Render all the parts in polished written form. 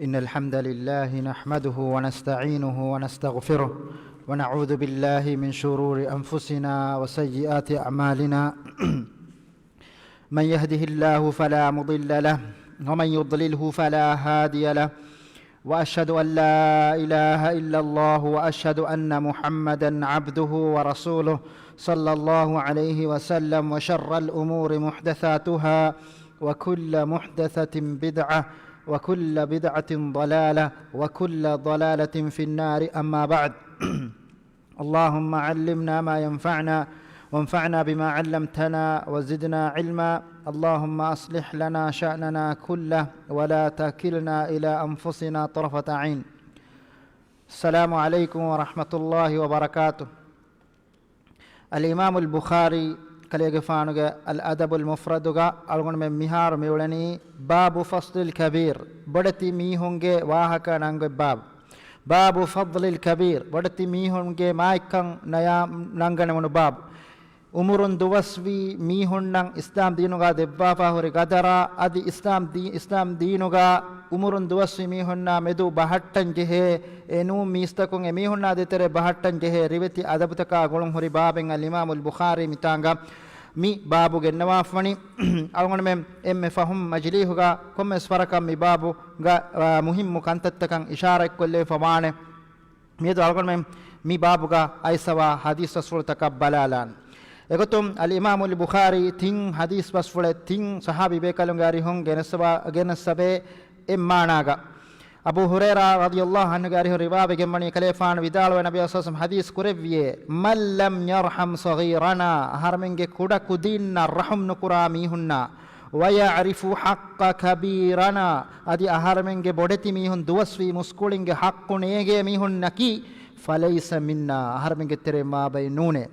إن الحمد لله نحمده ونستعينه ونستغفره ونعوذ بالله من شرور أنفسنا وسيئات أعمالنا من يهده الله فلا مضل له ومن يضلله فلا هادي له وأشهد أن لا إله إلا الله وأشهد أن محمدا عبده ورسوله صلى الله عليه وسلم وشر الأمور محدثاتها وكل محدثة بدعة وكل بدعة ضلالة وكل ضلالة في النار أما بعد اللهم علمنا ما ينفعنا وانفعنا بما علمتنا وزدنا علما اللهم أصلح لنا شأننا كله ولا تكلنا إلى أنفسنا طرفة عين. السلام عليكم ورحمة الله وبركاته. الإمام البخاري كليغفانوغا الأدب المفردوغا ألغون من مهار ميولاني باب فصل الكبير بدتي ميهونغي واهكا نانغ باب فضل الكبير بدتي ميهونغي مايكان نيا نانغن منو باب umurun duwasvi mihunnan islam diinuga debbafa hori gadara adi islam diinuga umurun duwasvi mihunna medu bahattan jehe enu mistakun e mihunna detere bahattan jehe riveti adabutaka golun hori baben al imam al bukhari mitanga mi babu gennawa fani algon mem emme fahum majlihuga kommes farakam mi babu ga muhimmu kantattakan ishara kolle famane medu algon mem mi babuga aisawa hadis rasul takabbalalan egotum al imam al bukhari tin hadis basfule tin sahabi be kalungari hon genasabe emmanaga abu huraira radhiyallahu anhu gari riwabe gemani kalefan vidalwa nabiy sallallahu hadis kurevie man lam yarham saghirana harmenge kuda kudinna rahum nukura mihunna wa ya'rifu haqqa kabirana adi harmenge bodeti mihun duwaswi muskulinge haqqu nege mihun naki falaysa minna harmenge tere ma baynune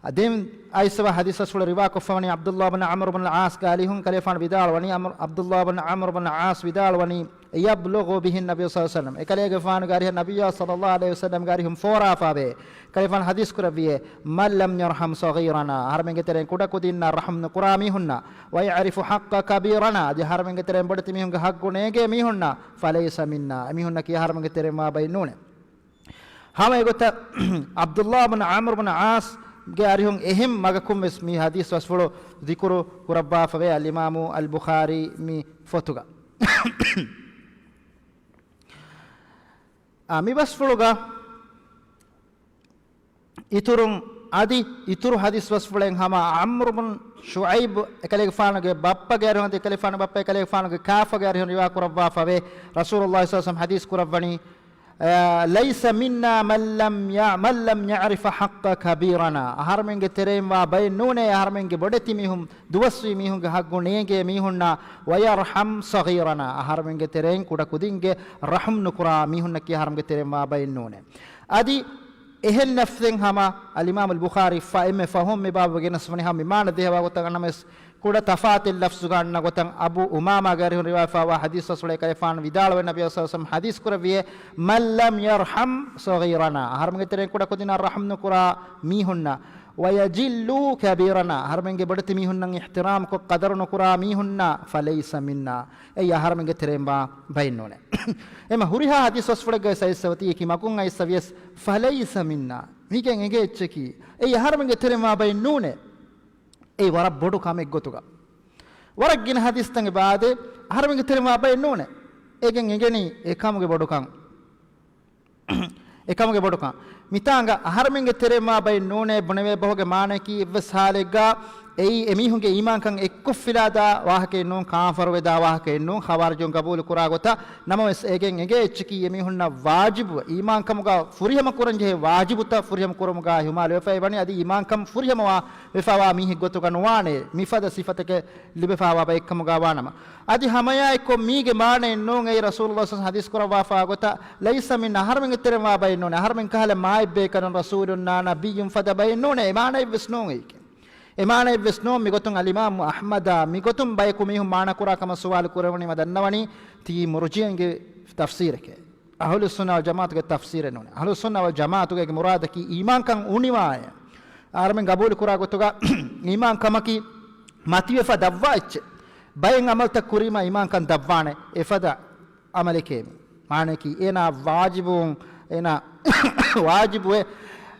أدم أيسوا حديث رسول رواك فمني عبد الله بن عمرو بن العاص قال لهم كلفان بدال وني عبد الله بن عمرو بن العاص بدال وني يبلغ به النبي صلى الله عليه وسلم كليه فان قال النبي صلى الله عليه وسلم قال لهم فورا فابه كلفان حديث كربيه من لم يرحم صغيرنا هرمن كترين كودا كودينا رحم قرامي هنا ويعرف حق كبيرنا دي هرمن كترين بدت ميهم حق نيجي ميهنا فليس منا ميهنا كي هرمن كترين ما بينونه هم يقول عبد الله بن عمرو بن العاص گاريون اهم ماگكم اسمي حديث واسفلو ذكرو قربا فوي الامام البخاري مي فوتوغا امي واسفلوغا يتورون ادي يتورو حديث واسفلين هما عمرو بن شعيب اكليك فانغ بابا گاريون دي كلي فان بابا اكليك فانغ كاف گاريون روا قربا فوي رسول الله صلى الله عليه وسلم حديث قرباني ليس منا من لم يعرف حق كبيرنا هرمنگ تريم وا بينونه هرمنگ بدتي ميهم دوسوي ميهم حق نيگه ميهنا ويرحم صغيرنا هرمنگ ترين كودا كودينگه رحم نكرا ميهن كي هرمنگ تريم وا بينونه ادي ehel nafsen hama al imam al bukhari fa emme fahum me babu genasmani ham man dewa gotan names kuda tafatil lafz ganna gotan abu umama gari riwaya fa wa hadis rasul kalifan vidal wa nabiy sallallahu alaihi wasallam hadis kurawiye man lam yarham saghirana harmenge tere kuda kodina raham nukura mihunna ويجلو كبيرنا هرمنge بدت ميهنن احترام کو قدر نكرا ميهننا فليس منا اي هرمنge تريمبا بينونه اما هوريها حديث وسفلگ سيسوتي کی مكون اي سويس فليس منا ميكن اگه چکی اي هرمنge تريمبا بينونه اي ور بودو کامك گوتوگا ورگين حديث تنگ بعد هرمنge تريمبا بينونه اگن اگني اكامge بودو کان ekamge bodukan mitanga aharmenge terema bay nune buneve boge manaki evsalega ei emihunge iman kan ekku filada wahake nun kafar weda wahake nun khawarjun qabul kuragota namas egen ege echki emihunna wajibu iman kamuga furihama kuranje wajibuta furihama kurumuga himal wefai bani adi iman kam furihama wa wefawa mihi gotuga nuwane mifada sifatake libefawa bay kamuga wanama adi hamaya ekko mige mane nun ei rasulullah sallallahu hadis kurawa fa gota laysa min aharmenge terema bay nune aharmen kahale maibbe kan rasulunna nabiyyun fada bay nune emane visnun eke emane vesno migotum al imam ahmad migotum baykum mihum mana kura kama suwal kurawani madannawani ti murjienge tafsir ke ahlus sunna wal jamaat ke tafsir non ahlus sunna wal jamaat ke murad ki iman kan uniwaya armen gabul kura gotuga iman kamaki matiwe fa davwach bayin amal takurima iman kan davwane efada amalike maane ki ena wajibun ena wajibu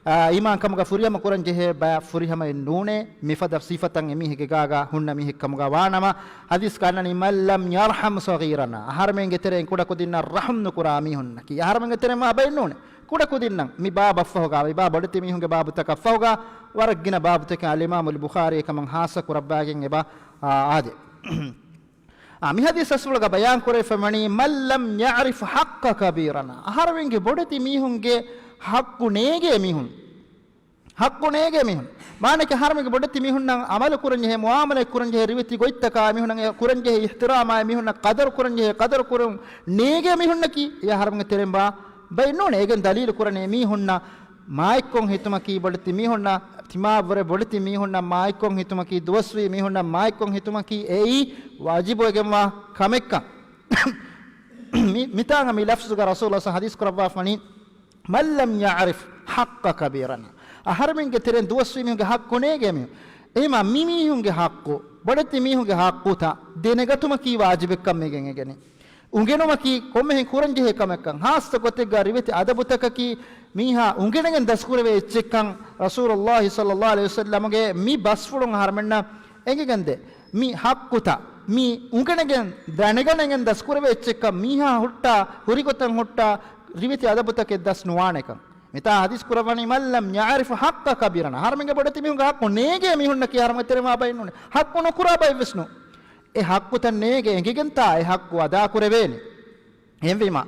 iman kamuga furiyama kuran jehe ba furihama nune mifada sifatan emi hege gaga hunna mi hekkamuga wanama hadis kanani mallam yarham saghirana harmenge tere kuda kudinna rahmnu kurami hunna ki harmenge tere ma bay nune kuda kudinna mi baba fahoga mi baba bodti mi hunge babu taka fahoga waragina babu taka al imam al bukhari kaman hasa kurabbagen eba ade mi hadis asulaga bayan kore famani mallam ya'rif haqqa kabirana harmenge bodti mi hunge haqqu neege mihun maaneke harmege bodati mihun nan amal kuranje he muamala kuranje he riviti goittaka mihun nan kuranje he ihtirama mihun nan qadar kuranje he qadar kurun neege mihun naki ya harmege teremba bay none egen dalil kurane mihun na maikon hitumaki bodati mihun na timavre bodati mihun na maikon hitumaki duwaswi mihun na maikon hitumaki ei wajibu egemwa kamekka mitanga mi lafzuga rasulullah hadis kurabba fani man lam ya'rif haqqa kabirana aharmenge teren duwaswimige haqqu nege mi ema mimihunge haqqu bodati mihunge haqqu ta denegatuma ki wajibe kammegen egene ungenoma ki komme kuranje he kamekkan haasta gotega riveti adabutaka ki miha ungenegen daskureve echekkan rasulullah sallallahu alaihi wasallam ge mi basfulun harmenna engegende mi haqqu ta mi ungenegen daneganegen daskureve echekkan miha hutta hurigotan hutta riviti adabutake das nuwaneka mita hadis kurawani mallam ya'rif haqqa kabirana harmenge bodati mihunga haqqu nege mihunna ki harmenge terema baynune haqqu no kurabay visnu e haqqu tan nege engegenta e haqqu ada kureveni envima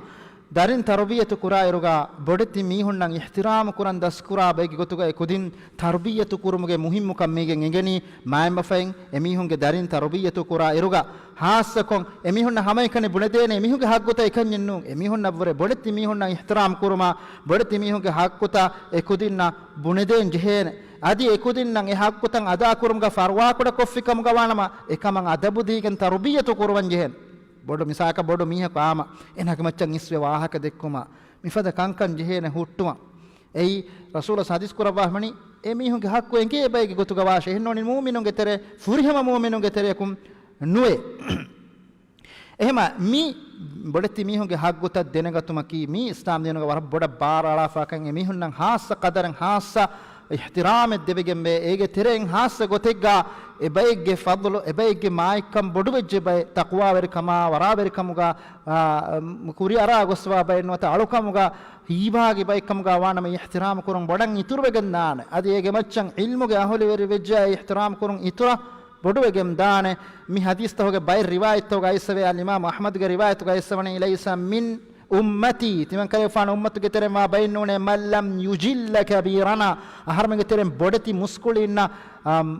darin tarbiyatu kurairuga bodati mihunnan ihtiram kuran das kurabay gotuga e kudin tarbiyatu kurumuge muhimmu kammegen engeni maemba fain emihunge darin tarbiyatu kurairuga haasakon emihunna hamaykane bunedene emihunge haqqota ekanyennu emihunna bore bodati mihunna ihtiram kuruma bodati mihunge haqqota ekudinna buneden jehene adi ekudinnan e haqqotan ada kurumga farwa koda koffikamu gawanama ekaman adabudigen tarbiyatu kurwan jehen bodo misaka bodo miha kaama enaka maccan iswe wahaka dekkuma mifada kankan jehene huttuma ei rasul hadis kurabahmani emihunge haqqo enge bayge gotuga washe hennoni mu'minunge tere furihama mu'minunge tere kum nuwe ehema mi bodati mihunge haqqota denegatuma ki mi islam denuga war boda barala fakan emihunnan haassa qadaran haassa ihtiram debegembe ege tereng haassa gotegga ebayge fadlu ebayge maikam bodu vejje bay taqwa verkama wara verkamuga kuri ara goswa bay nota alukamuga hibage baykamuga wanama ihtiram kurun bodan iturvegen nane adi ege maccan ilmuge aholi veri vejja ihtiram kurun itura bodu vegem dane mi hadis toge bay riwayat toge isave al imam ahmad ge riwayat toge isavani ilaysa min ummati timan kale fana ummatu ge tere ma baynune mallam yujilla kabirana aharmege tere bodati muskulina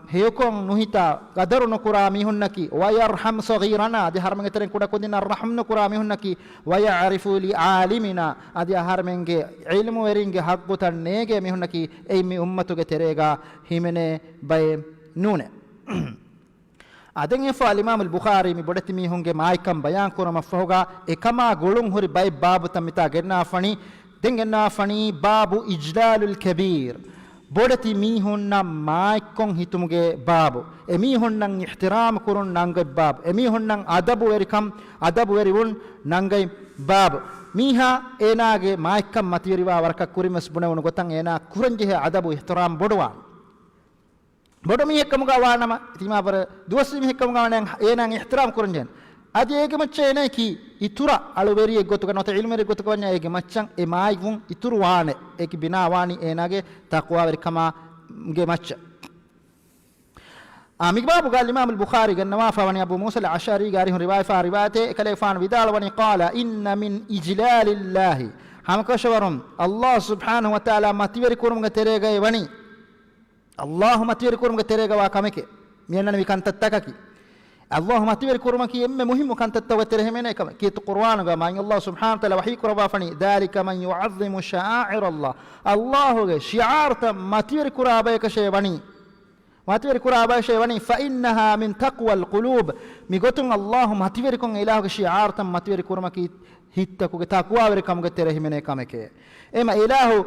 heyokon nuhita qadaru nukura mihunnaki wa yarham saghirana adi harmege tere kuda kodina raham nukura mihunnaki wa ya'rifu li alimina adi harmenge ilmu weringe haqqutan nege mihunnaki ei mi ummatu ge terega himene bay nune aden efa al-imam al-bukhari mi bodati mi hunge maikam bayan kurama fahoga ekama golun hori bay babu tamita genna fani den genna fani babu ijlalul kabir bodati mi hunna maikon hitumuge babu e mi hunnan ihtiram kurun nangai babu e mi hunnan adabu werikun nangai babu miha enage maikam matiriwa warka kurimas bunawun gotan ena kuranje adabu ihtiram bodwa bodo mi hekkamuga wanama tima bar duwasi mi hekkamuga wanan enan ihtiram kurunjen adi ege macce ene ki itura aluveri gotuga nota ilmeri gotuga wanya ege maccan e maayvun ituru wane eki bina wani enage taqwa ver kama ge macca amigbabu gal imam al-bukhari ganna fa wani abu musa al-ashari gari riwayate kale fan vidal wani qala inna min ijlalillahi hamkashwarum allah subhanahu wa ta'ala mativeri kurumga terega wani اللهم تير كورم تريغا واكامك مينن مي كان تتككي اللهم تير كورم كي ام مهم كان تتوتره من كما كي القران ما الله سبحانه وتعالى وحي كربا فني ذلك من يعظم شعائر الله الله شعار ما تير كرابا كشي بني ما تير كرابا شي بني فانها من تقوى القلوب ميغتون اللهم تير كون اله شعار ما تير كورم كي hittakuge takwa vere kamuge tere himene kameke ema ilahu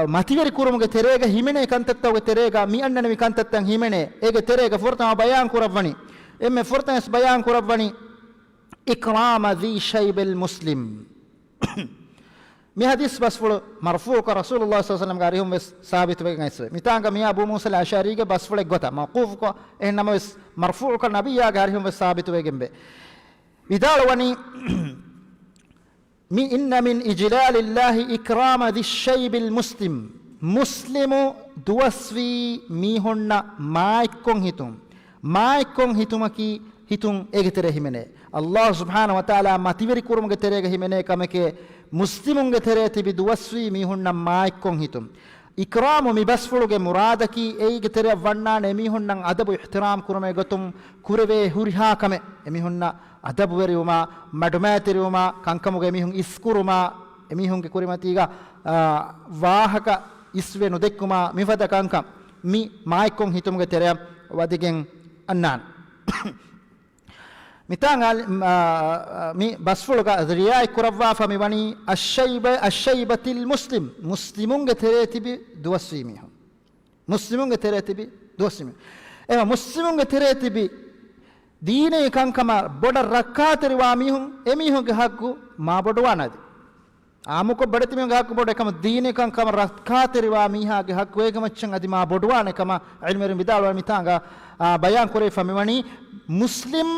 mativeri kurumuge terega himene kantattawge terega mi annane mi kantattan himene ege terega fortama bayan kurawani emme fortans bayan kurawani إكرام ذي شيب المسلم مي حديث بس فلو مرفوع رسول الله صلى الله عليه وسلم غاريهم بس ثابت بينسوي ميتانغا مي ابو موسى الاشعري بس فلو غتا موقوف كو انما بس مرفوع كنبي غاريهم بس ثابت بينبه بدالوني من إن من إجلال الله إكرام ذي الشيب المسلم مسلم دوسفي ميهن ما يكون هتومكي هتوم إجتره منه الله سبحانه وتعالى ما تبري كورم إجتره منه كمك مسلمون إجتره تبي دوسفي ميهن ما يكون هتوم إكرام مبسفلوك مرادكي إجتره ونا نميهن أدب احترام كورم إجتوم كوربه هوريها كم ميهن أدب وريوما مدماتريوما كانكموك ميهن إسكوروما ميهن كوريماتيغا واهك إسوي ندكما مفدا كانكم مي ما يكون هتوم إجتره وديكين أنان متانغال مي بسفلوك ذريعي كرفا فمبني الشيبة المسلم مسلمون تريتبي دوسيميهم مسلمون تريتبي دوسيمي إما مسلمون تريتبي دينه كان كما بدر ركعتري واميهم إميهم كهكو ما بدوانا دي आमुको बढ़ते में गाक बोले कम दीने का कम रखाते रिवा मीहा के हक वे कम चंग अधिमा बोडवाने कमा इल्मेर मिदाल वाला मितांगा बयान करे फमिवानी मुस्लिम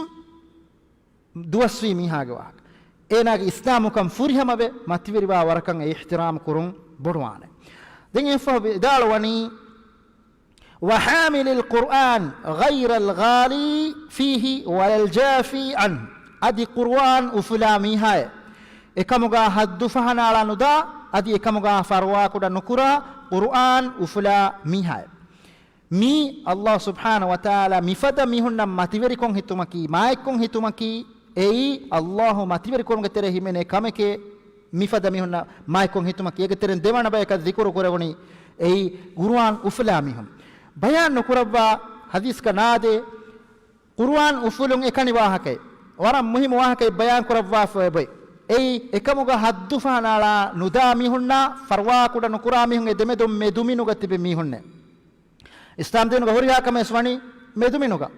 दुवस्वी मीहा के वाक एना के इस्लाम कम फुरी हम अबे मतिविरिवा वरकंग इख्तिराम करूं बोडवाने देंगे फमिदाल वानी وحامل القرآن غير الغالي فيه والجافي عنه أدي قرآن وفلامي هاي ekamuga haddu fahanala nuda adi ekamuga farwa kuda nukura Quran ufula mihai mi Allah subhanahu wa ta'ala mifada mihunna mativeri kon hitumaki mai kon hitumaki ei Allah mativeri kon getere himene kameke mifada mihunna mai kon hitumaki egeteren devana ba ekad zikru korewoni ei Quran ufula mihum bayan nukurabba hadis ka nade Quran ufulun ekani wahake waram muhim wahake bayan kurabba foy ei ekamuga haddu fahanala nuda mihunna farwa kuda nukura mihun edemedum meduminuga tibe mihunne islam denuga horiya kame swani meduminuga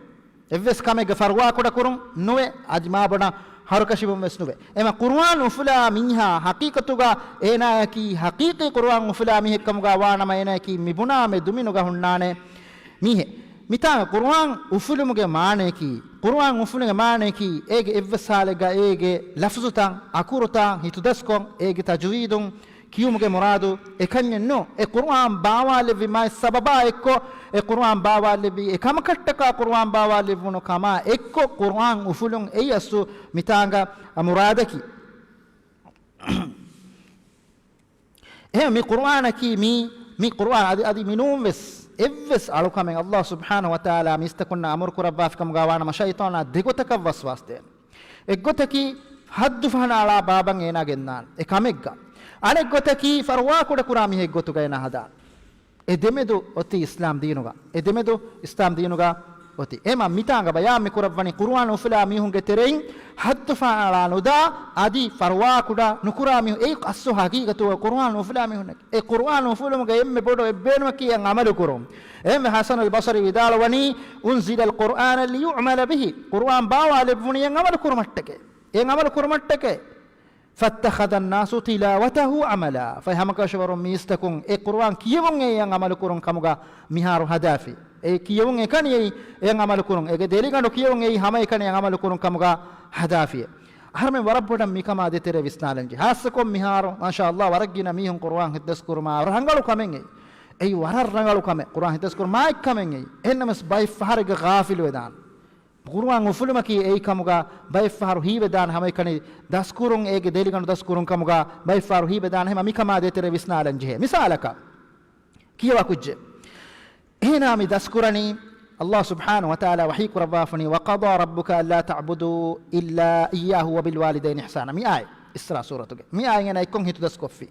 evves kame ge farwa kuda kurum nuwe ajma bana harukashibum mesnuwe ema qur'an ufla minha haqiqatuga ena ki haqiqi qur'an ufla mihe kamuga wana ma ena ki mibuna meduminuga hunnane mihe mita qur'an ufulumuge maane ki qur'an ufuluge maane ki ege evsalega ege lafzutan akurutan hitudaskon ege tajwidun kiyumuge muradu ekanyenno e qur'an baawale vi mai sababa ekko e qur'an baawale vi ekamakkaka qur'an baawale vuno kama ekko qur'an ufulun eyasu mitanga muradaki mi qur'ana ki mi qur'an adi minum ves evves alukamen Allah subhanahu wa ta'ala mistakuna amur kurabba fikam gawana mashaitana degotaka waswaste eggotaki haddu fahana ala baban ena gennan ekamegga aneggotaki farwa kuda kurami heggotuga ena hada edemedu oti islam diinuga oti ema mitanga bayam kurabwani qur'an ufla mihunge terein haddu fahana ala nuda adi farwa kuda nukurami ei qassu haqiqatu qur'an ufla mihunne e qur'an ufulumuge emme bodo ebbenu kiyan amalu kurum emme hasan al-basri vidalwani unzila al-qur'ana liyu'mala bihi qur'an bawa lebuni yan amalu kurumattake fattakhadha an-nasu tilawatahu amala fahamaka shabarum mistakun e qur'an kiyewon yan amalu kurum kamuga miharu hadafi e kiyewon ekani yan amalu kurum ege deligando kiyewon ei hama ekani yan amalu kurum kamuga hadafi harme warabbodan mikama detere visnalanji hasakom miharu masha Allah waragina mihun qur'an hiddas kurma rangalu kamen ei warar rangalu kame qur'an hiddas kurma ek kamen ennamas bay faharga ghafil wedan qur'an ufulumaki ei kamuga bay faharu hiwedan hama ekani daskurun ege deligando daskurun kamuga bay faharu hiwedan hema mikama detere visnalanji misalaka kiyawa kujje هنا من ذكرني الله سبحانه وتعالى وحيك ربافني وقضى ربك ألا تعبدوا إلا إياه وبالوالدين إحسانا مي آية إسراء سورة مي آية أنا يكون هيتو دسكوفي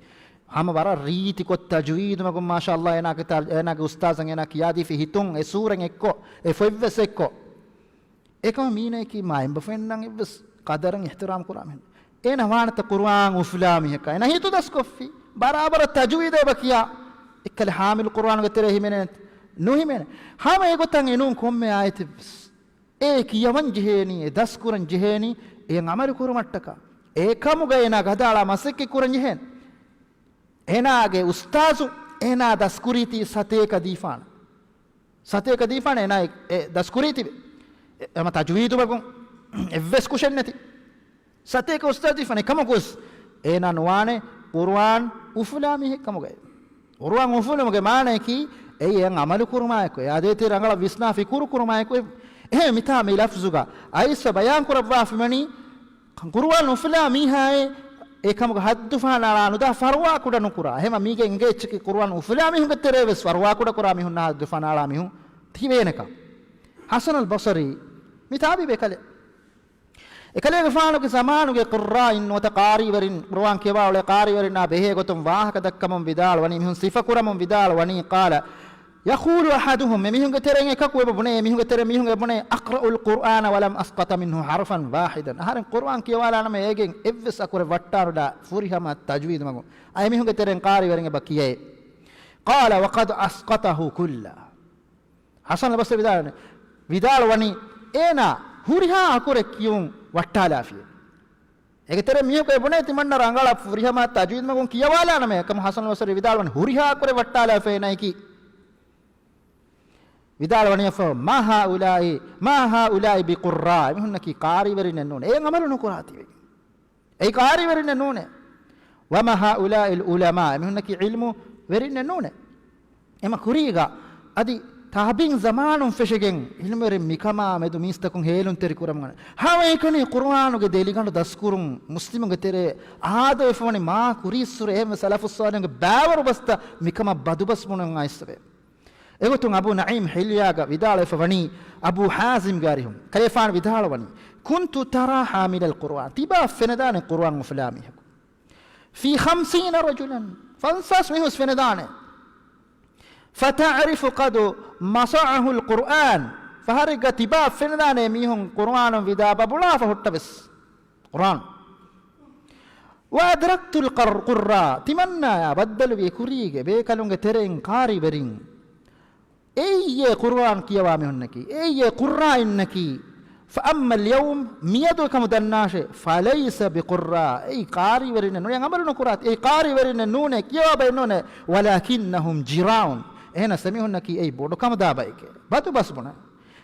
هم برا ريتي كو تجويد ما شاء الله أنا أستاذ أنا كيادي في هيتون سورة إكو فيفس إكو إكو مين كي ما ينبفنن بس قدرن احترام قرآن إن هوانة قرآن وفلامي هكا أنا هيتو دسكوفي برابر التجويد بكيا إكل حامل القرآن قتره منت nuhimene hama egotan enun komme ayetibs e kiyawan jeheni daskuran jeheni එයන් අමරු කුරුමට්ටක ඒකමුගේනා ගදාලා මසෙක්කි කුරන්ජෙහෙන් එනාගේ උස්තාසු එනා දස්කුරීති සතේක දීෆාන එනා දස්කුරීති එම තජ්වීදු බගුන් එවස් කුෂන් නැති සතේක උස්තාදු දීෆාන එකමකුස් එනා නොවානේ කුර්ආන් උෆුලාමි එකමුගේ කුර්ආන් උෆුලාමගේ මානේ කි එයන් අමරු කුරුමායක යාදේති රංගල විස්නා ෆිකුරු කුරුමායක එහෙ මිතා මේ ලෆ්සුගා අයිස බයන් කුරවා ෆිමනි කුර්ආන් උෆුලාමි හායේ ඒකමක හද්දුෆානාලා නුදා ෆර්වා කුඩ නුකුරා එහෙම මීගෙන් ගෙච්චකි කුර්ආන් උෆුලාමි හුඟ තෙරේවස් ෆර්වා කුඩ කුරා මිහුන් හද්දුෆානාලා මිහුන් තිවේනක හසන් අල් බසරි මිතාබි බකලේ එකලේ ගෆානුගේ සමානුගේ කුර්ආයින් වතකාරි වරින් කුර්ආන් කියවාවල කාරි වරින් නා බෙහෙ ගොතුම් වාහක දක්කමම් විදාල වනි මිහුන් සිෆ කුරමම් විදාල වනි قال يقول احدهم ميهن ترين ككو بني ميهن تر ميهن بني اقرا القران ولم اسقط منه حرفا واحدا هر القران كيوالا نم ايگن evs اكور وٹاردا فوريهما تجويد مگو اي ميهن ترين قاري ورين بكيه قال وقد اسقطه كله حسن البصري විදාල වනි එනා හුරිහා අකුර කියුම් වට්ටාලා ෆිය ඒක තර මියක බොනේ තිමන්න රංගල හුරිහා මා තජ්වීද් මගුන් කියවාලා නම කම හසන් البصري විදාල වනි හුරිහා අකුර වට්ටාලා ෆේනයි කි විදාල වනි ෆ මා උලායි බිකුරා මිහුන්නකි කාරි වරින් නෝනේ එන් අමල නුකුරාති වේ ඒ කාරි වරින් නෝනේ වමා උලායි උලමා මිහුන්නකි ඉල්මු වරින් නෝනේ එම කුරීගා අදි tahabin zamanun feshegen ilmere mikama medu mistakun helun teri kuramana hawe ekani qur'anuge deligandu daskurun muslimuge tere aado efoni ma kurisure em salafus salihge bawaru basta mikama badubas munun aisbe egotun abu naim hilyaga vidala efani abu hazim garihum kalefan vidala wani kuntu tara hamil alquran tiba fenadane qur'an fulami fi 50 rajulan fansas mihus fenadane فتعرف قد مصعه القرآن فهرق تباب فندان ميهم قرآن وداب بلا فهتبس قرآن وأدركت القراء تمنى يا بدل بكريج بيكلونج ترين قاري برين أي قرآن كيوامي هنكي أي قراء إنكي فأما اليوم ميادو كمدناش فليس بقراء أي قاري برين نون يعملون قرآن أي قاري برين نون كيوابي نون ولكنهم جيران එහෙන සමිහුන්න කී ඒ බොඩ කම දාබයික බතු බස් බොන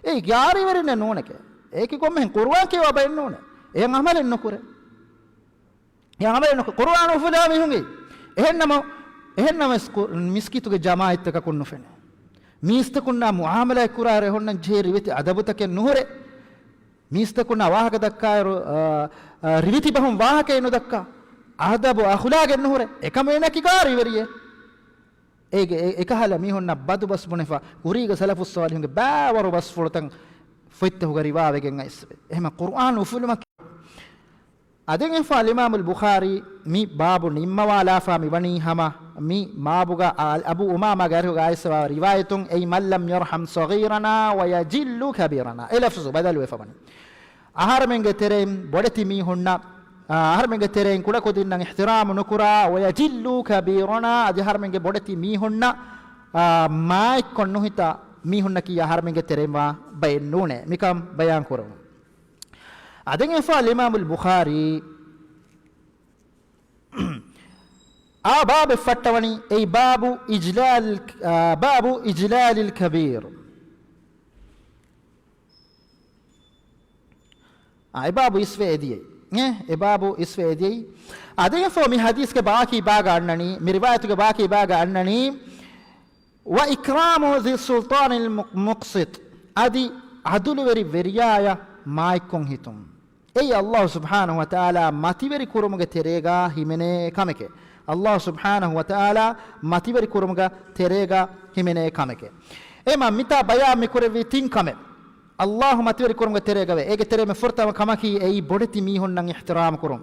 ඒ ගාරි වරින්න නෝනක ඒක කොම්මෙන් කුර්ආන් කියවා බෙන්න ඕන එයන් අමලෙන් නොකර එයන් අමලෙන් නොකර කුර්ආන් උෆදා මිහුන්ගේ එහෙන්නම මිස්කිතුගේ ජමාඅත් එක කුන්නු ෆෙන මිස්තකුන්නා මුආමලා කුරාර හොන්නන් ජේ රිවිති අදබුතක නුහරේ මිස්තකුන්නා වාහක දක්කා රිවිති බහුම් වාහකේ නොදක්කා අහදබු අඛලාගෙන් නුහරේ එකම එනකි ගාරි වරියේ එකහල මිහොන්න බදු බස් මොනෆා කුරීග සලෆුස් සාලිහුන්ගේ බාවරු බස් ෆොලතන් ෆොයිත්තහු ගරිවාවෙගෙන් අයිස්බේ එහෙම කුර්ආන් උෆුලම අදෙන් එෆා ඉමාම් අල් බුඛාරි මි බාබු නිම්මවාලා ෆාමි වනි හම මි මාබුගා අබු උමාමා ගාරිහු ගායිස්වා රිවායතුන් අයි මල්ලම් යර්හම් සගීරනා වයජිල්ලු කබීරනා එලෆ්සු බදලු එෆවනි ආහාරමෙන්ගේ තෙරෙම් බොඩති මිහොන්න ආහාරමෙන්ගේ තෙරෙන් කුඩ කොදින්නම් ඉහ්තිරාම නුකුරා වයජිල්ලු කබීරනා ආහාරමෙන්ගේ බොඩති මිහොන්න මායි කොන්නු හිතා මිහොන්න කී ආහාරමෙන්ගේ තෙරෙම් වා බයන්නුනේ මිකම් බයන් කරමු අදෙන් එෆා ඉමාම් අල් බුඛාරි باب فتوني أي باب إجلال الكبير باب اسفه دي باب اسفه دي أدين فو من حديث کے باقی باغ أنني من رواية کے باقی باغ أنني وإكرام ذي السلطان المقسط أدي عدل وريايا ما يكون هتم أي الله سبحانه وتعالى ما تبري كرمك تريغا همني كمك الله سبحانه وتعالى ما تبري كرمك تريغا همني كمك اما متى بيا مكروي تين كمه الله ما تبري كرمك تريغا ايك تري مفرتا كمكي اي بودتي ميهن احترام كرم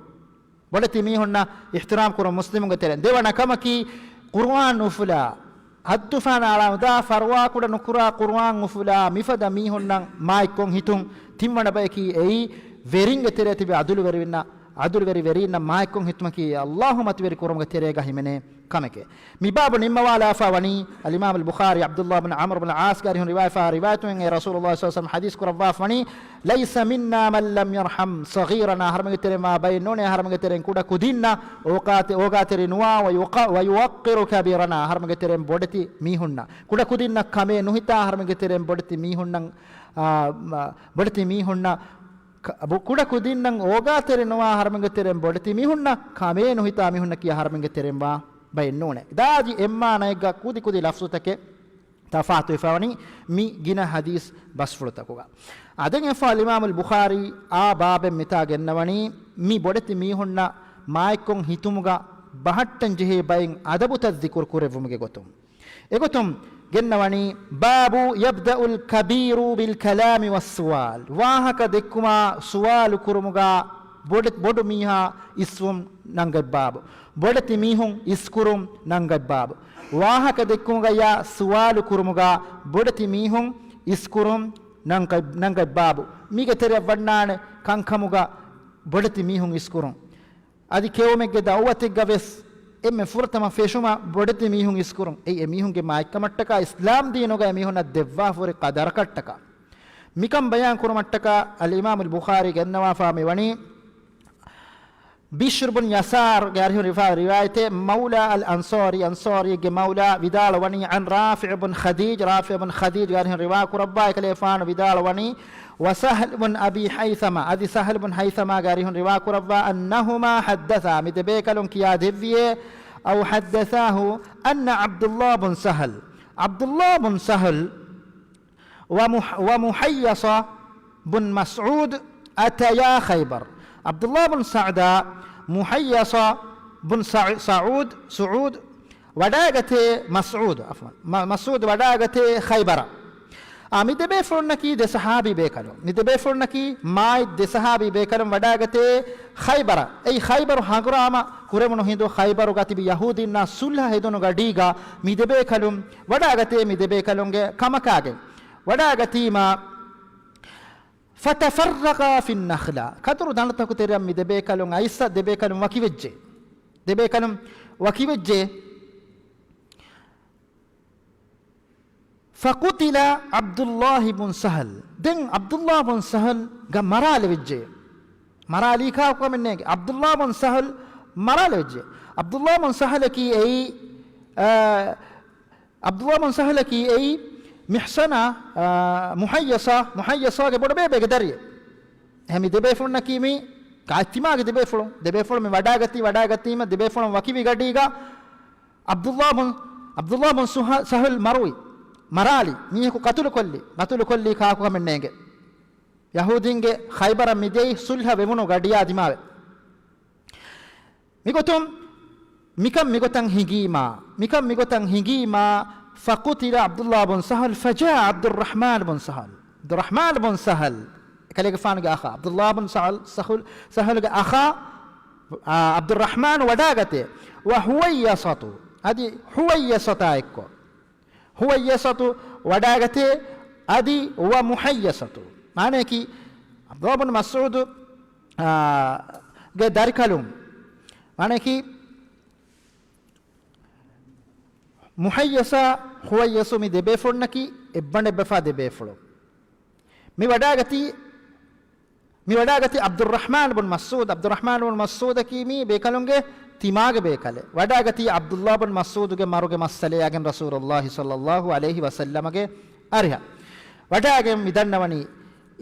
بودتي ميهن احترام كرم مسلمك تري ديوانا كمكي قرآن نفلا حدثنا على دا فروا كود نكرا قرآن نفلا مفدا ميهن ما يكون هتم تيمنا بايكي اي වෙරින්ග තෙරේ තිබේ අදුළු වෙරවින්න adul veri verina maikon hitmaki Allahumma tveri kurumga terega himene kameke mi babu nimma wala fa wani al imam al bukhari abdullah ibn amr ibn al as gari hun riwayatun rasulullah sallallahu alaihi wasallam hadis kurwa wani laysa minna man lam yarham saghirana harmage tere ma baynone harmage tere kuda kudinna oqate nuwa wa yuqqiru kabirana harmage tere bodati mihunna kuda kudinna kame nuhita harmage tere bodati mihunna bodati mihunna kuda kudinnan oqate nuwa harmage tere bodati mihunna kame nuhita mihunna kiya harmage tere ba baynone daji emma nayga kudi lafzutake tafatu ifawani mi gina hadis basfulutakuga aden efa imam al bukhari a babe mita gennawani mi bodeti mi honna maikon hitumuga bahattan jehe bayin adabu tadhkur kurevumuge gotum egotum gennawani babu yabda'u al kabiru bil kalami was sual wahaka dekkuma sual kurumuga bodu miha iswum nangai babu bodeti mihun iskurum nangai babu wahaka dekkunga ya suwalu kurumuga bodati mihun iskurum nangai babu mige tere wannane kankamuga bodati mihun iskurum adi kewmegge dawwatigga ves emme furtama feshuma bodati mihun iskurum ei mihunge maikamattaka islam diinoga mihuna devwa furi qadar kattaka mikam bayan kurumattaka al imam al bukhari gannawa faami wani بشر بن يسار قال روايته مولى الأنصاري أنصاري مولى بدال وني عن رافع بن خديج قال رواية رباي كليفان بدال وني وسهل بن أبي حيثمة أدي سهل بن حيثمة قال رواية ربا أنهما حدثا متبيكلون كيا دفيه أو حدثاه أن عبد الله بن سهل ومحيص بن مسعود أتيا خيبر عبد الله بن سعد محيص بن سعود وداغته مسعود وداغته خيبر ميدبه فرنكي ده صحابي بيكلو ميدبه فرنكي ماي ده صحابي بيكلم وداغته خيبر اي خيبر هاغراما كورمنو هندو خيبر غاتي يهودينا سلح هدونو غديغا ميدبه كلم وداغته ميدبه كلونگه كمكاگه وداغتي ما فتفرقا في النخلة كتر دانتكو تيرم دبيكالون ايسا دبيكالون وكيوجه فقتل عبد الله بن سهل دين عبد الله بن سهل مرال وجه مرالي كاكو منك عبد الله بن سهل مرال وجه عبد الله بن سهل كي اي محسنة محيصة كبر بيبي كداري هم دبي فلنا كيمي كاتما كدبي فلون من وداعتي ما دبي فلون وكيبي كديغا عبد الله بن سهل مروي مرالي ميهكو قتل كلي كاكو من نيجي يهودينجي خيبر ميدي سلها بمنو غديا دماغ ميكم هيجيما فقتل عبد الله بن سهل فجاء عبد الرحمن بن سهل كليك فانق أخا عبد الله بن سهل أخا عبد الرحمن وداغته وهويصته هذه هويصتايكو هويصته وداغته هذه ومحيصته معناه كي عبد الله بن مسعود دار كلام معناه كي محيصا هويصو مي دبي فلنكي ابن بفا دبي فلو مي وداغتي عبد الرحمن بن مسعود كي مي بيكلونگه تيماگ بيكله وداغتي عبد الله بن مسعود गे मारोगे मसले यागन रसूलुल्लाह सल्लल्लाहु अलैहि वसल्लम गे अरिहा वडागे मिदन्नवनी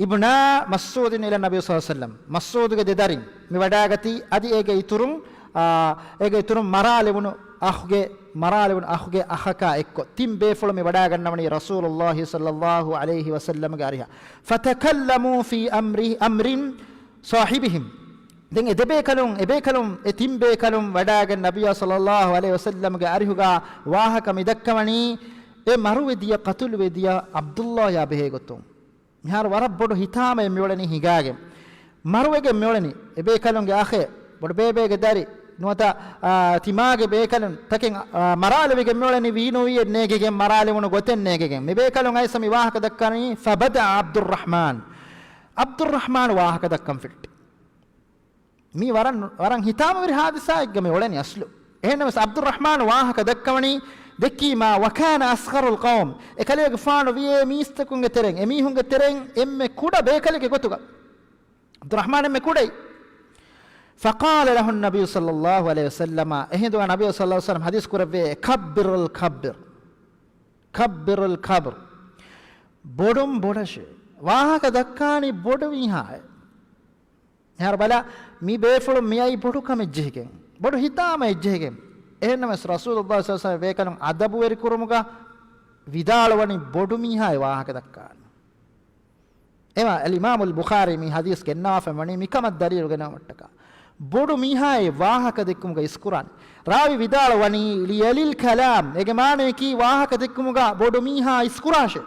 इब्ना मस्ऊद इला नबी सल्लल्लाहु अलैहि वसल्लम मस्ऊद गे देदारिन मि वडागती अदि एगे इतुरुं मरालेवनु अखुगे अखका एक्को तिम बेफुल में वडा गन्नवनी रसूलुल्लाह सल्लल्लाहु अलैहि वसल्लम गे अरिहा फतकल्लमु फी अम्रिन साहिबिहिम देंगे एबे कलुम तिम बे कलुम वडा गन नबी सल्लल्लाहु अलैहि वसल्लम गे अरिहुगा वाहक मिदक्कवनी ए मरुवेदिया कतुल वेदिया अब्दुल्लाह या बेहे गोतुम मिहार वरब्बडु हितामे मेवळनी हिगागे मरुवेगे मेवळनी एबे कलुंगे आखे बड बेबेगे दारी नुवता तिमागे बेकलन तकें मरालेगे मेवळनी वीनोवी नेगेगे मरालेवनु गोतेन नेगेगे मे बेकलुं ऐसमि वाहक दक्कनी फबदा अब्दुर्रहमान वाहक दक्कम fit mi waran hitama wir hadisa eggame olani aslu ehna mas Abdurrahman wahaka dakkawani dekkima wa kana asgharul qawm ekalege faano wiye miistakunge tereng emihunge tereng emme kuda bekalege gotuga Abdurrahman emme kudai فقال له النبي صلى الله عليه وسلم اهندو النبي صلى الله عليه وسلم حديث كربه كبر الكبر bodum bodashe wahaka dakkani bodu wihaye har bala mi befulu miyai bodu kamejjehken bodu hitama ejjehken ehnamas rasulullah sallallahu alaihi wasallam vekanum adabu veri kurumuga vidalwani bodu mihaye wahaka dakkani ema al imam al bukhari mi hadis kenna famani mikam dalil gena mattaka bodu mihaye wahaka dekkumuga iskuran rawi vidalwani liyalil kalam egemane ki wahaka dekkumuga bodu miha iskurashe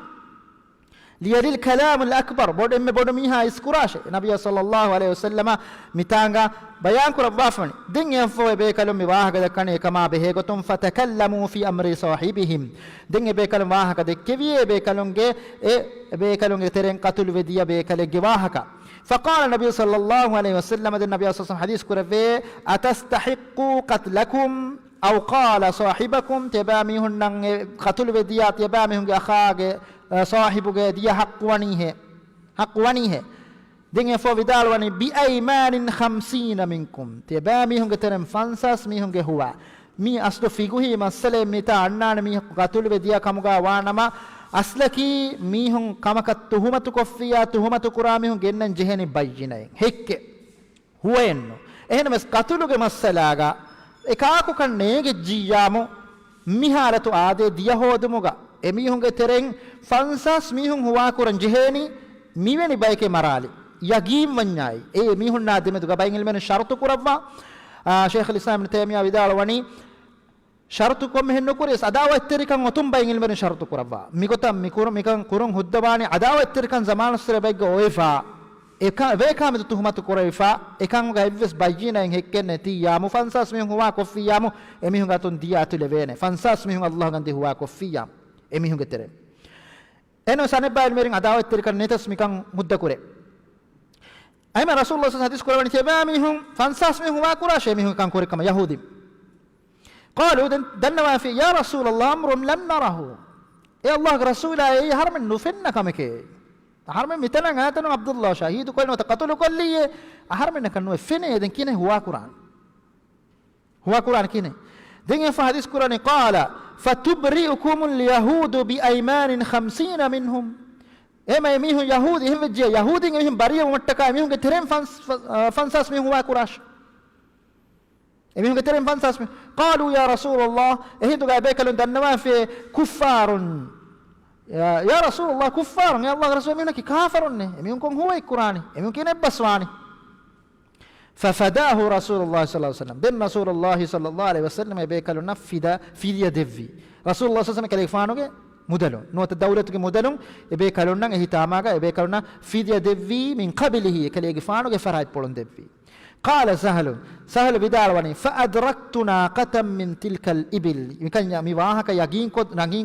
ليري الكلام الأكبر بود إم بود ميها إسكراش النبي صلى الله عليه وسلم متانغا بيان كر بافن دين ينفو بيكلم مباه كذا كان كما بهجتم فتكلموا في أمر صاحبهم دين بيكلم ماه كذا كبيه بيكلمge بيكلمge ترين قتل وديا بيكل جواهكا فقال النبي صلى الله عليه وسلم النبي صلى الله عليه وسلم حديث كرفه أتستحقوا قتلكم أو قال صاحبكم تباميهن قتل وديا تباميهن أخاك صاحبك دي حق ونيه دين فو vidalwani bi aymanin 50 minkum tebami hunge terem fansas mi hunge huwa mi asdo figuhi masale mita annana mi gatul vediya kamuga wanama aslaki mi hun kamakat tuhumatu koffiya tuhumatu kurami hun gennan jeheni bayyinay hekke huwenno ehnemes gatuluge masalaga ekaku kan nege jiyamu miharatu ade diya hodumuga emihunge tereng fansas mihun huwa kuran jeheni miweni bayke marali yagim wanyai mihun na demedu gabayin ilmen shartu kurawwa Sheikh al-Islam ibn Taymiyyah vidalwani shartu kom henno kuris adawa itterikan otum bayin ilmen shartu kurawwa migotam mikan kurun huddabani adawa itterikan zaman sire bayge oifa eka veka medu tuhumatu kuraifa ekan ga ibs bayina en hekkenne ti yamu fansas mihun huwa kofiyamu emihun gatun diatu levene fansas mihun Allah gandi huwa kofiyam emihunge terem eno sanebal merin adawat terikan netas mikan mudda kure ayma rasulullah sallallahu alaihi wasallam hadis kurani tebamihum fansas mihum wa kurashe mihum kan kure kama yahudi qalu danna fi ya rasulullah amrun lam narahu Allah rasula harman nufinna kamake harman mitana ngatanu abdullah shahid kolno taqatul kulliye harman kanu fene den kine huwa quran kine den fa hadis kurani qala فتبرئكم اليهود بأيمان 50 منهم إما يميهم يهود هم بجي يهود يميهم بريء ومتكا يميهم كترين فانساس ميهم واكراش يميهم كترين فانساس ميهم قالوا يا رسول الله إهدوا قابيك لن دنوا في كفار يا رسول الله كفار يا الله رسول يميهم كافر يميهم كون هو القرآن يميهم كنبسواني ففداه رسول الله صلى الله عليه وسلم دم رسول الله صلى الله عليه وسلم يبيكلو نفدا فدية دفي رسول الله صلى الله عليه وسلم كليفانوge mudalun nuwata dawlatuge mudalun yebekalo nan ehitamaga yebekalo na fidya devvi min qablihi kalege faanuge faraj polon devvi qala sahal bidalwani fa adraktu naqatan min tilka al ibil mikanya mi wahaka yagin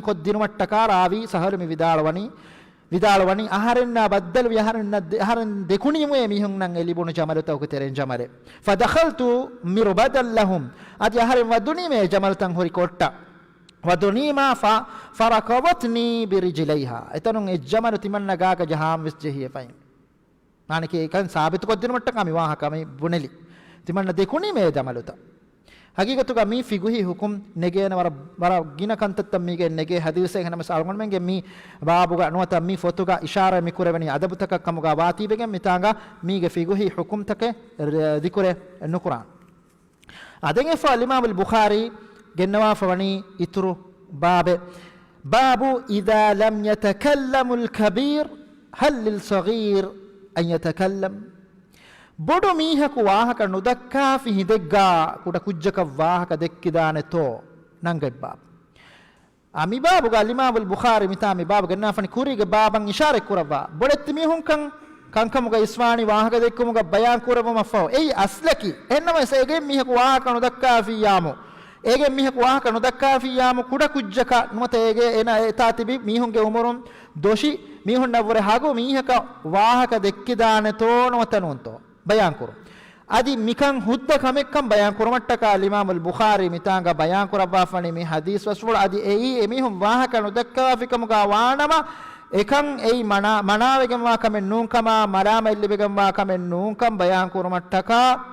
kod dinumatta karavi sahal mi vidalwani aharenna baddal aharen dekunimu emihun nan elibunu jamalu tawku teren jamale fa dakhaltu mirbadan lahum adi aharen waduni me jamal tan hori kotta waduni ma fa farakabatni birijlaiha etanun e jamalu timanna gaga jaham visjehiye fain nanike kan sabitu kod dinumatta kami wahaka me buneli timanna dekuni me jamaluta hakikatuga mi figuhi hukum negena wara gina kantatta mige nege hadise hanama salgon menge mi babuga nuata mi fotoga ishara mi kurevani adabutaka kamuga wati begen mitanga mige figuhi hukum take dikure nukuran adenge fa imam al-Bukhari gennawa fawani itru babu idha lam yatakallamu al-kabir hal lil-saghir an yatakallam bodu mihaku wahaka nudakka fi hidegga kuda kujjaka wahaka dekkidane to nangebab ami babu ga imam al-Bukhari mitami babu ganna fani kurige baban ishare kurava bodetti mihun kan kamuga iswani wahaka dekkumuga bayan kuravama fa ei aslaki ennama sege mihaku wahaka nudakka fi yamu ege mihaku wahaka nudakka fi yamu kuda kujjaka nuta ege ena etatibi mihunge umurun doshi mihun navore hago mihaka wahaka dekkidane to nutanunto bayan kuru adi mikan hudda kamekkam bayan kuramattaka al-imam al-bukhari mitanga bayan kurabba fani mi hadis wasful adi ei emihum wahaka nudakka fikamuga wanama ekan ei manawegen wa kamen nun kama marama illibegen wa kamen nun kam bayan kuramattaka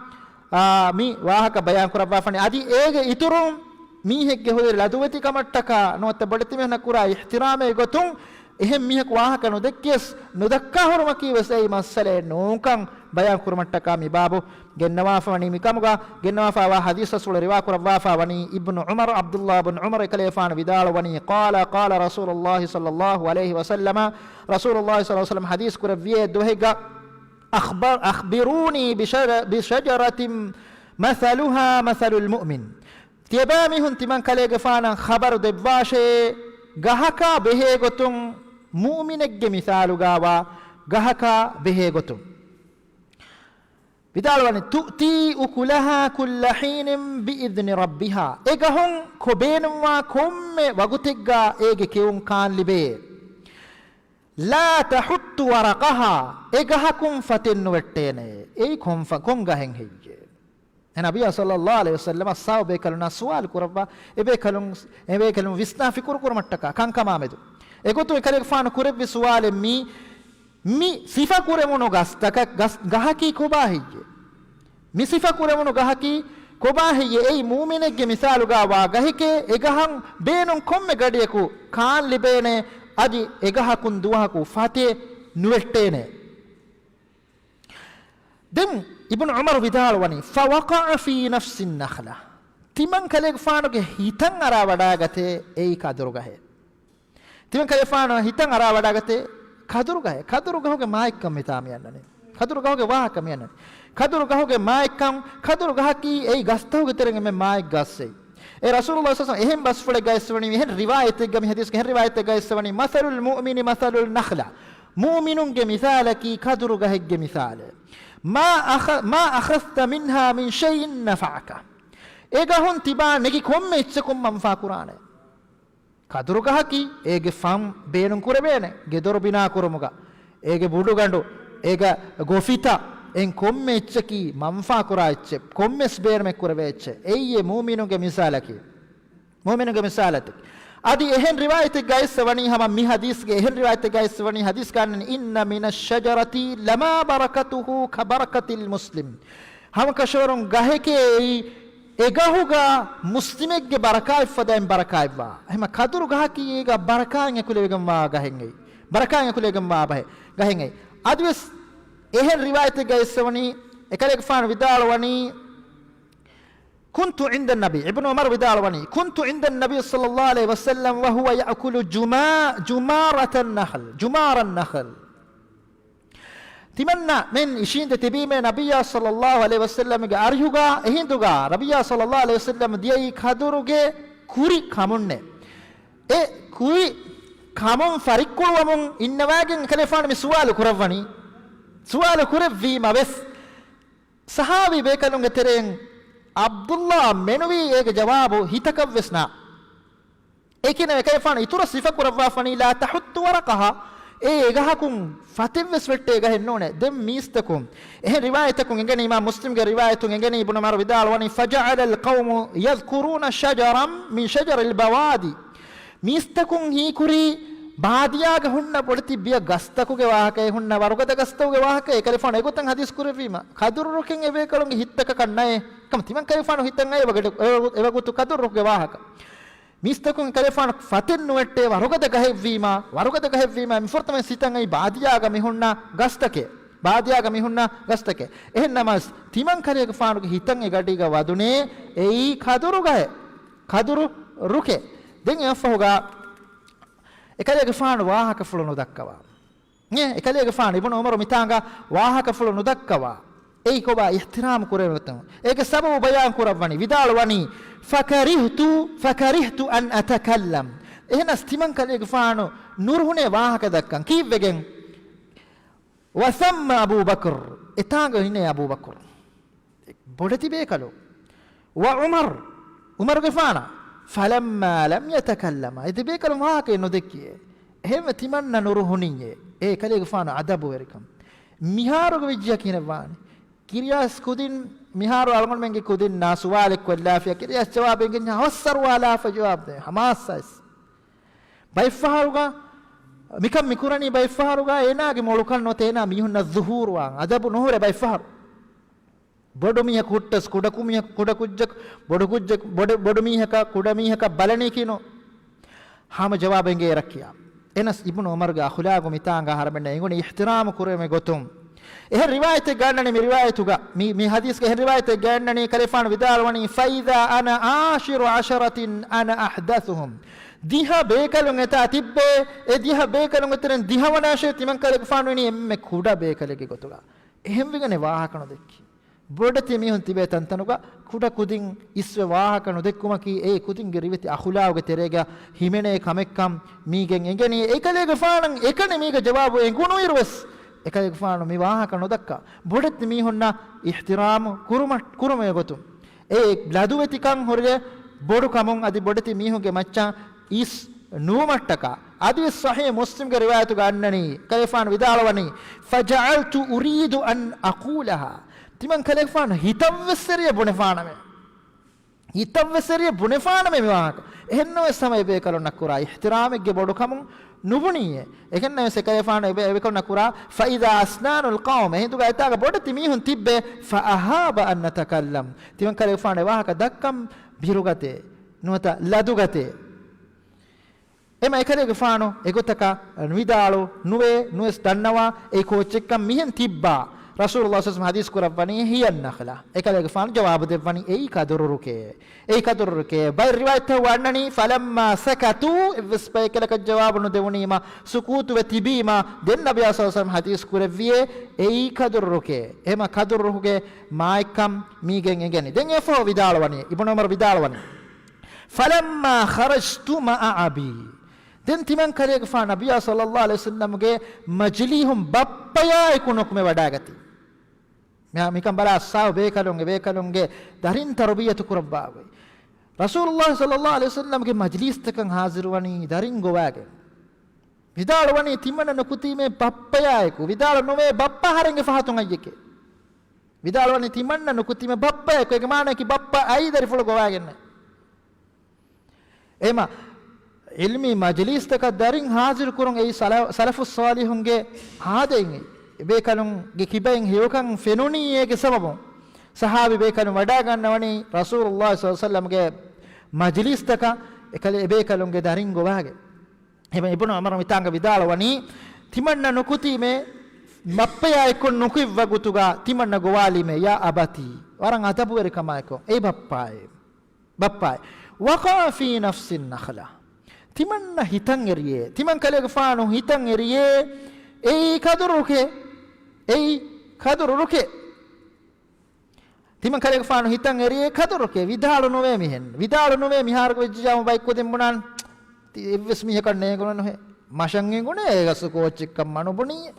mi wahaka bayan kurabba fani adi ege iturum mi hegge hoder laduwati kamattaka notta bodati mehna kura ihtirame gotun ehem mihek wahaka nudekkes nudakka horma kiwes ei masale nun kam bayan kuramattaka mi babu gennawa fani mi kamuga gennawa fa wa hadith rasul riwa kurabba fa wani ibnu umar abdullah ibn umar kalefan vidal wani qala rasulullah sallallahu alaihi wasallam rasulullah sallallahu alaihi wasallam hadith kurabbiye dohega akhbiruni bi shajaratin mathaluha mathalul mu'min tiyabami hun timan kalege fana khabar debwashe gahaka behe gotum mu'minegge misalu gawa gahaka behe gotum bidalwani tu'ti ukulaha kulla hinin biidni rabbiha egahun kobenwa komme wagutegga ege keun kan libe la tahuttu waraqaha egahakun fatennu wettene ei kon gahen hejje nabiya sallallahu alaihi wasallam sahabe kaluna sual kurabba ebe kalun visna fikur kurmattaka kankamamedu egotu ekale faan kurabbi suale mi sifa kuremono gastaka gahaki kobahije mi sifa kuremono gahaki kobahije ei mu'minegge misalu gawa gahike egahan beenon komme gadiyeku kan libene adi egahakun duwaku fate nuwettene dem ibn umar vidal wani fa waqa'a fi nafsi an-nakhla timan kale faanoge hitan ara wadagate ei kaduru gahe timan kale faano hitan ara wadagate kaduru gahoge maaikam mitami yannane kaduru gahoge wahakam yannane kaduru gahoge maaikam kaduru gahaki ei gastahoge terenge me maaik gassei e rasulullah sallallahu alaihi wasallam ehem basfule gaiswani ehem riwayat gami hadis ke riwayat gaiswani mathalul mu'mini mathalul nakhla mu'minun ge misalaki kaduru gahege misale ma akhadhta minha min shay'in nafa'aka egahun tiba negi komme itsekum manfa qur'ane kaduru gahaki ege fam beenun kurebene gedor bina kurumuga ege budu gandu ega gofita en komme itzeki manfa qura itse kommes beer me kureveche eyye mu'minuge misalaki adi ehen riwayat gaiswani hama mi hadis ge ehen riwayat gaiswani hadis kan inna minash shajarati lama barakatuhu ka barakatil muslim hama kashorun gaheke egahuga muslimegge barakay fadaim barakay wa hema kaduru gahaki ega barakaange kulegam wa gahenge barakaange kulegam wa bahe gahenge adwes ehen riwayat gaiswani ekale fan vidalwani كنت عند النبي ابن عمر بدالوني كنت عند النبي صلى الله عليه وسلم وهو يأكل جمار النخل تمنى من إشين تبيم نبي صلى الله عليه وسلم أريوغا هندوغا نبي صلى الله عليه وسلم ديي خدوروغي كوري كامونne كوري كامون فريقول ومن إنواجن كلفان من سؤال كرفي ما بس صحابي بيكالونغ ترين Abdullah menuwi ege jawabu hitakab vesna ekine ekayfan itura sifa kurwa fani la tahuttu waraqaha egahakun fativs vette egahennone dem mistakum riwayatakun engene imam muslim ge riwayatun engene ibn umar vidal wani faja'ala alqawm yadhkuruna shajaran min shajar albawadi mistakun hi kuri baadiyaga hunna politi biya gastakuge wahake hunna warugada gastakuge wahake ekalefan egotan hadis kurevima kadurruken ebe kalonge hittaka kannae kam timan kalefan hittan ay evagutu kadurruke wahaka mistakun kalefan faten nuwette warugada gahevima mifortame sitan ay baadiyaga mihunna gastake ehnamas timan kalege fanuge hittan e gadiga wadune ei kaduru ruke den afahuga ekale faanu wahaka fulunu dakkawa ekale faanu ibn umar mitanga wahaka fulunu dakkawa ei koba ihtiram kurewetam ege sababu bayan kurawani vidal wani fakarihtu an atakallam ehna stiman kale faanu nurhune wahaka dakkan kivegen wa thamma abu bakr etanga hine abu bakr bodati bekalo wa umar ge faana فلما لم يتكلم إذا بيكلم هاك إنه ذكي هم تمنى نروحنيه كليك فانا عذاب وركم مهارو بيجي كينه وان كرياس كودين مهارو ألغون منك كودين ناس والك ولا في كرياس جواب إنك هوسر ولا فجواب ده حماس سايس بايفهاروغا ميكم ميكوراني بايفهاروغا إناعي مولوكان نوتينا ميهون الظهور وان أدب نهور بايفهار بودميها كوتس كودكوميها كودكوجك بودكوجك بودميها كا كودميها كا بالني كينو هم جواب إنك ركيا إنس ابن عمر جا خلاق وميتانغا هربنا إنغوني احترام كوري مغوتوم إيه رواية جانني رواية توغا مي حديث كه رواية جانني كلفان بدالوني فإذا أنا عاشر عشرة أنا أحدثهم ديها بيكالون إتا تبّه ديها بيكالون إترن ديها وناشة تمن كلفان وني إم كودا بيكالك غوتوغا إهم بيغني واهكنو دكي بودتي ميهون تبه تنتنوغا كودا كودين إسوه واهكنو دككما كي كودين غريوتي أخلاوغا تريغا هيمنه كمككم ميගෙන් එගනි ඒකලේග ෆානන් එකනේ මේක ජවාබ එංගුණු ඉරවස් එකලේග ෆානු මේ වාහකනු දක්කා බොඩත් මීහොන්න ඉහ්තිරාම කුරුමය ගොතු ලදුවෙතිකන් හොරගේ බොඩු කමුන් අදි බොඩති මීහුගේ මච්චා ඉස් නූමට්ටක අදි සහී මුස්ලිම්ගේ රිවායතු ගන්නනි කලේෆාන් විදාලවනි ෆජඅල්තු උරීදු අන් අකූලහා තිමන් කලේෆාන් හිතවස්සරිය බොනෆානමේ හිතවස්සරිය බොනෆානමේ විවාහක එහෙන්නෝ සමය බේකලොන්න කුරා ඉහ්තිරාමෙගේ බොඩු කමුන් නුබුණියේ එකන්නේ සකලේෆාන බේකලොන්න කුරා ෆයිදා අස්නානුල් කෞම එහෙදුගා එතාග බොඩති මීහුන් තිබ්බේ ෆඅහාබ අන් නතකල්ලම් තිමන් කලේෆාන විවාහක දක්කම් බිරුගතේ නුවත ලදුගතේ එම එකලේග ෆානෝ එගොතක විදාලෝ නුවස් දන්නවා ඒ කෝච් එක්කම් මිහෙන් තිබ්බා Rasulullah SAW hadis kurabani hiyan nakhla ekale gafan jawab devani ei kadurruke bay riwayat warnani falamma sakatu isbay kala ka jawab nu devuni ma sukutu wa tibima den nabiy sallallahu alaihi wasallam hadis kuraviye ei kadurruke ema kadurruke maikam migen engeni den efo vidalwani ibn umar vidalwani falamma kharajtu ma'a abi den timan kale gafan nabiy sallallahu alaihi wasallam ge majlihum bappaya ikunok me wadagati මිකම් බලා සාව බේකලුන්ගේ දරින් තරබියතු කුරබ්බාවේ රසූලුල්ලාහ සල්ලල්ලාහු අලයිහි වසල්ලම්ගේ මජ්ලිස් තකන් හාසිර වනි දරින් ගෝවාගේ විදාල වනි තිමන නකුතිමේ බප්පයායකු විදාල නොවේ බප්පා හරංගේ ෆහතුන් අයියකේ විදාල වනි තිමන්න නකුතිමේ බප්පයායකු ඒක මානේ කි බප්පා අයි දරි ෆුල ගෝවාගෙන එම ඉල්මි මජ්ලිස් තක දරින් හාසිර කුරුන් ඒ සලෆුස් සාලිහුන්ගේ ආදෙන් බේකලුන්ගේ කිබෙන් හේවකන් ෆෙනුනියේගේ සබබොන් සහාබි බේකලුන් වඩා ගන්නවනි රසූලුල්ලාහ සල්ලල්ලාහු අලයිහි වසල්ලම්ගේ මජ්ලිස් තක එකලේ බේකලුන්ගේ දරින් ගෝවාගේ හැබැයි ඉබ්නු උමර් මිතාංග විදාලවනි තිමන්න නුකුති මේ මප්පයා එක්කොන් නුකිව්ව ගුතුගා තිමන්න ගෝවාලි මේ යා අබති වරන් අතපු වෙරකමයිකෝ ඒ බප්පායි වකා ෆී නෆ්සින් නඛලා තිමන්න හිතන් එරියේ තිමන් කලේ ගෆානු හිතන් එරියේ ඒ කදුරුරුකේ තිමන් කලේ ගෆානු හිතන් එරියේ කදුරුකේ විදාල නොවේ මිහෙන් විදාල නොවේ මිහාරක වෙජ්ජාම බයික්කෝ දෙම්මුණන් ඉවස් මිහ කන්නේ ගොන නොහෙ මෂන්ගෙන් ගොනේ ඒගස කෝච් එක්ක මනුබුණී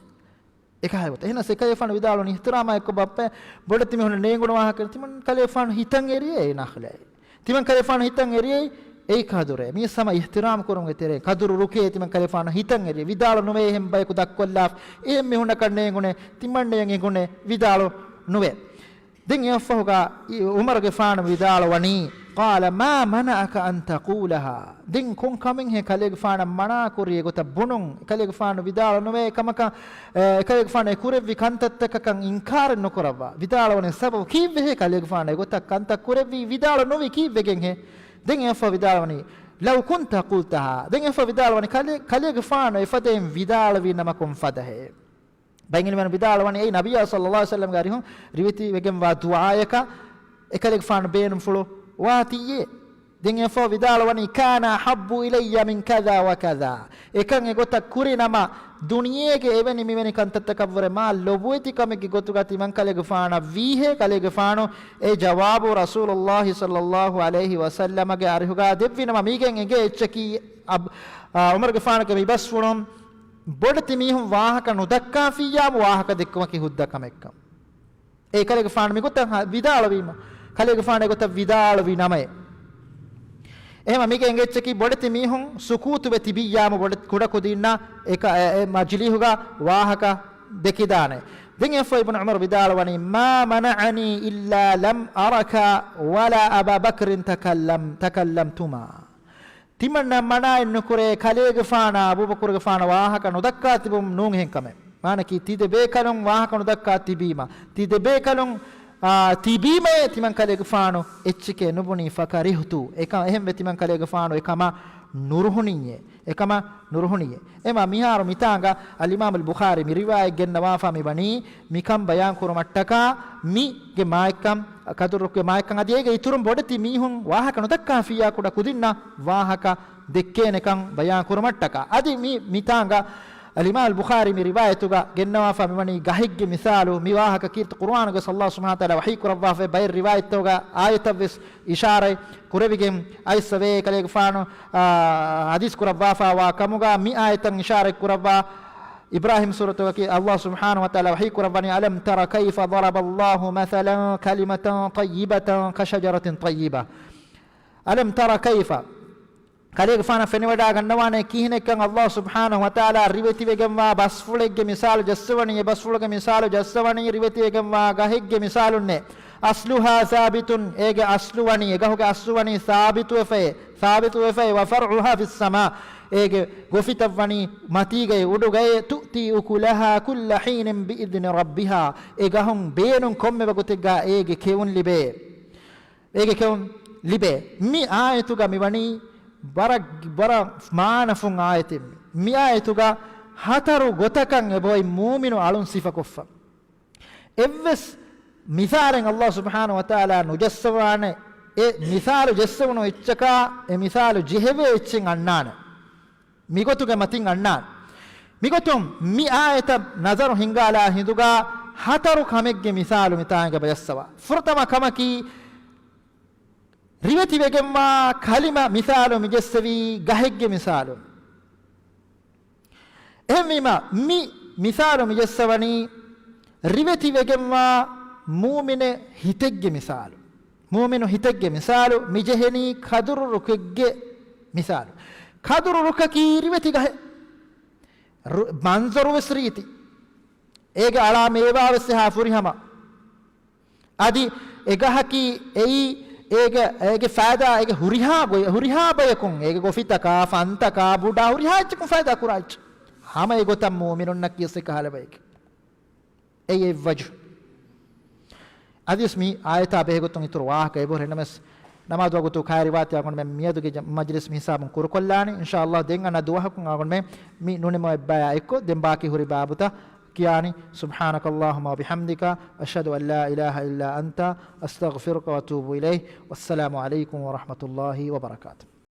එකයි වත එහෙනම් සකලේ ගෆානු විදාල නො ඉහ්තිරාම එක්ක බප්පේ බොඩති මිහුන නේ ගොන වාහක තිමන් කලේ ගෆානු හිතන් එරියේ නඛලයි තිමන් කලේ ගෆානු හිතන් එරියේ ඒ කදුරේ මේ සම ඉහ්තිරාම කරුන්ගේ තෙරේ කදුරු රුකේ තිමන් කලේෆාන හිතන් එරිය විදාල නොවේ එහෙම් බයකු දක්වලා එහෙම් මෙහුණ කන්නේ ගුනේ තිමන්නේ ගුනේ විදාල නොවේ දෙන් යෆහුගා උමර්ගේ ෆාන විදාල වනි قال ما منعك ان تقولها දෙන් කොන් කමෙන් හේ කලේගේ ෆාන මනා කුරිය ගොත බුණුන් කලේගේ ෆාන විදාල නොවේ කමක කලේගේ ෆාන කුරෙවි කන්තත්තකකන් ඉන්කාර නොකරවා විදාල වනේ සබ කීවේ කලේගේ ෆාන ගොත කන්ත කුරෙවි විදාල නොවේ කීවෙගෙන් හේ den efa vidalwani law kunta qultaha den efa vidalwani kale gfano ifadem vidalwi namakum fadahe bangin man vidalwani ei nabiyya sallallahu alaihi wasallam gari hon riviti wegem wa duaayaka ekale gfano beenum fulo watiye den efa vidalwani kana habbu ilayya min kadha wa kadha ekan egota kurinama duniyege eveni miveni kantattakavre ma lobueti kameki gotugati man kale gfana vihe kale gfano e jawabu rasulullah sallallahu alaihi wasallam ge arhuga devvinama migen ege echki umar gfana ke bibasfunum bodti mihum wahaka nudakka fiyam wahaka dekkuma ki hudda kamekkam e kale gfana mi gotta vidalwima kale gfana gotta vidalwi namae එහෙම මේක එංගෙච්චකි බොඩති මීහුන් සුකූතු වෙ තිබියාම බොඩ කුඩ කුදින්න එක මජ්ලිහුගා වාහක දෙකි දානේ دين ابن عمر بدالوني ما منعني إلا لم أرك ولا أبا بكر تكلمتما تمنى منا إنكوري خليج فانا أبو بكر فانا واهك ندكات بوم نون هنكمه معنى كي تيد بيكلون واهك ندكات تبيما تيد بيكلون تبيما تمن خليج فانو إتشكي نبني فكرهتو إكام إهم بتمن خليج فانو إكاما نورهنية إكاما نورهنية إما ميهار ميتانغا الإمام البخاري مي رواية جن وافا مي بني ميكم بيان كرمتكا مي جمايكم كدرك جمايكم أديه يتورم بدتي ميهم واهك ندكا فيا كودا كودينا واهك دكينكم بيان كرمتكا أدي ميتانغا الإمام البخاري من روايته جنوا فمن جهج مثاله ميواه كثير القرآن قص الله سبحانه وتعالى وحي كربا في بير روايته آية بس إشارة كربيهم أي سبب كليك فانو حديث كربا فواكموجا مي آية إشارة كربا إبراهيم سورة الله سبحانه وتعالى وحي كرباني ألم ترى كيف ضرب الله مثلا كلمة طيبة كشجرة طيبة ألم ترى كيف كليك فانا فنودا غنوانا كيهن كان الله سبحانه وتعالى ريبتي وگما بسفولك مثال جسوني بسفولك مثال جسوني ريبتي وگما غهيك مثال نه اصلها ثابت ايگ اصلوني غهوك اصلوني ثابت وفي وفرعها في السماء ايگ غفتوني متي گي ودو گي تؤتي اكلها كل حين باذن ربها ايگهم بينن كوم بگوتگا ايگ كيون لبه مي آيتوگا ميوني bara maanafun ayatim mi ayatuga hataru gotakan eboy mu'minu alun sifa koffa evves misalen Allah subhanahu wa ta'ala nujassawane e misalu jessawno ichchaka e misalu jeheve icchin annana migotuga matin annan migotum mi ayata nazaru hingala hinduga hataru kamegge misalu mitanga bayassawa furtama kamaki රිවති වෙගෙම්වා කලිම මිසාලු මිජස්සවි ගහෙග්ගේ මිසාලු එහෙමම මි මිසාලු මිජස්සවනි රිවති වෙගෙම්වා මූමින හිතෙග්ගේ මිසාලු මූමිනු හිතෙග්ගේ මිසාලු මිජහෙනි කදුරු රුකෙග්ගේ මිසාලු කදුරු රුකකි රිවති ගහ මන්සරු වස්රීති ඒගේ අලා මේවාවස්ස හාෆුරිහම আদি එගහකි එයි ඒගේ ෆායදා ඒගේ හුරිහා බයකුන් ඒගේ ගොෆිතකා ෆන්තකා බුඩා හුරිහා චකුන් ෆායදා කුරාච් හැම ඒගොතම් මුමිනුන් නකියස් කහල බයක ඒ වජ් අදිස් මි ආයත බෙහෙගොතුන් ඉතුරු වාහක ඒ බොරෙනමස් නමාදු වගතු කාරි වාති අගොන් මෙ මියදුගේ මජ්ලිස් මි හිසාබුන් කුරකොල්ලානි ඉන්ෂාඅල්ලාහ් දෙන් අන දුවහකුන් අගොන් මි නුනෙම බය එක්ක දෙන් බාකි හුරි බාබුතා كياني سبحانك اللهم وبحمدك أشهد أن لا إله إلا أنت أستغفرك وأتوب إليه والسلام عليكم ورحمة الله وبركاته